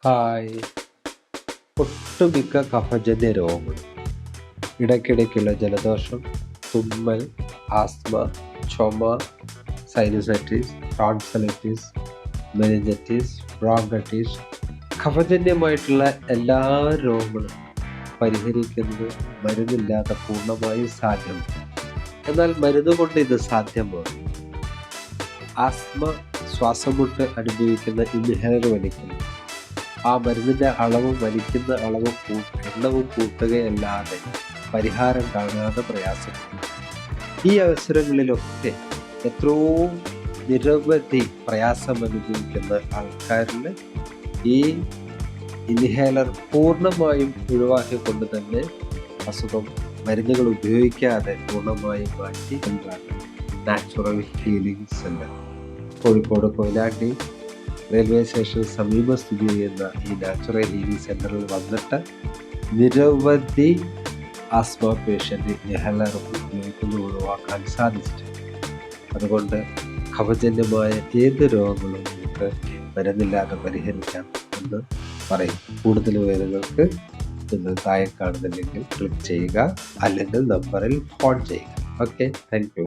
Hi. ഒട്ടുമിക്ക കഫജന്യ രോഗങ്ങളും ഇടയ്ക്കിടയ്ക്കുള്ള ജലദോഷം, തുമ്മൽ, ആസ്മ, ചുമ, സൈനസൈറ്റിസ്, ടോൺസിലൈറ്റിസ്, മെനിഞ്ചൈറ്റിസ്, ബ്രോങ്കൈറ്റിസ്, കഫജന്യമായിട്ടുള്ള എല്ലാ രോഗങ്ങളും പരിഹരിക്കുന്നത് മരുന്നില്ലാതെ പൂർണ്ണമായും സാധ്യമാണ്. എന്നാൽ മരുന്ന് കൊണ്ട് ഇത് സാധ്യമാണ്. ആസ്മ, ശ്വാസമുട്ട് അനുഭവിക്കുന്ന ഇൻഹേലർ വലിക്കുന്നു. ആ മരുന്നിൻ്റെ അളവും വലിക്കുന്ന അളവും എണ്ണവും കൂട്ടുകയല്ലാതെ പരിഹാരം കാണാതെ പ്രയാസപ്പെടുന്നു. ഈ അവസരങ്ങളിലൊക്കെ എത്രയോ നിരവധി പ്രയാസം അനുഭവിക്കുന്ന ആൾക്കാരിൽ ഈ ഇൻഹേലർ പൂർണ്ണമായും ഒഴിവാക്കിക്കൊണ്ട് തന്നെ അസുഖം മരുന്നുകൾ ഉപയോഗിക്കാതെ പൂർണ്ണമായും മാറ്റി കൊണ്ടാണ് natural healing centre Kozhikode Koyilandy railway സ്റ്റേഷന് സമീപം സ്ഥിതി ചെയ്യുന്ന ഈ നാച്ചുറൽ ഹീലിംഗ് സെൻ്ററിൽ വന്നിട്ട് നിരവധി ആസ്മ പേഷ്യൻ്റ് ഇൻഹേലർ ഉപയോഗിക്കുന്നത് ഒഴിവാക്കാൻ സാധിച്ചിട്ടുണ്ട്. അതുകൊണ്ട് കഫജന്യമായ ഏത് രോഗങ്ങളും നമുക്ക് മരുന്നില്ലാതെ പരിഹരിക്കാം എന്ന് പറയും. കൂടുതൽ വിവരങ്ങൾക്ക് നിങ്ങൾ താഴെ കാണുന്ന ലിങ്കിൽ ക്ലിക്ക് ചെയ്യുക, അല്ലെങ്കിൽ നമ്പറിൽ ഫോൺ ചെയ്യുക. Okay, thank you.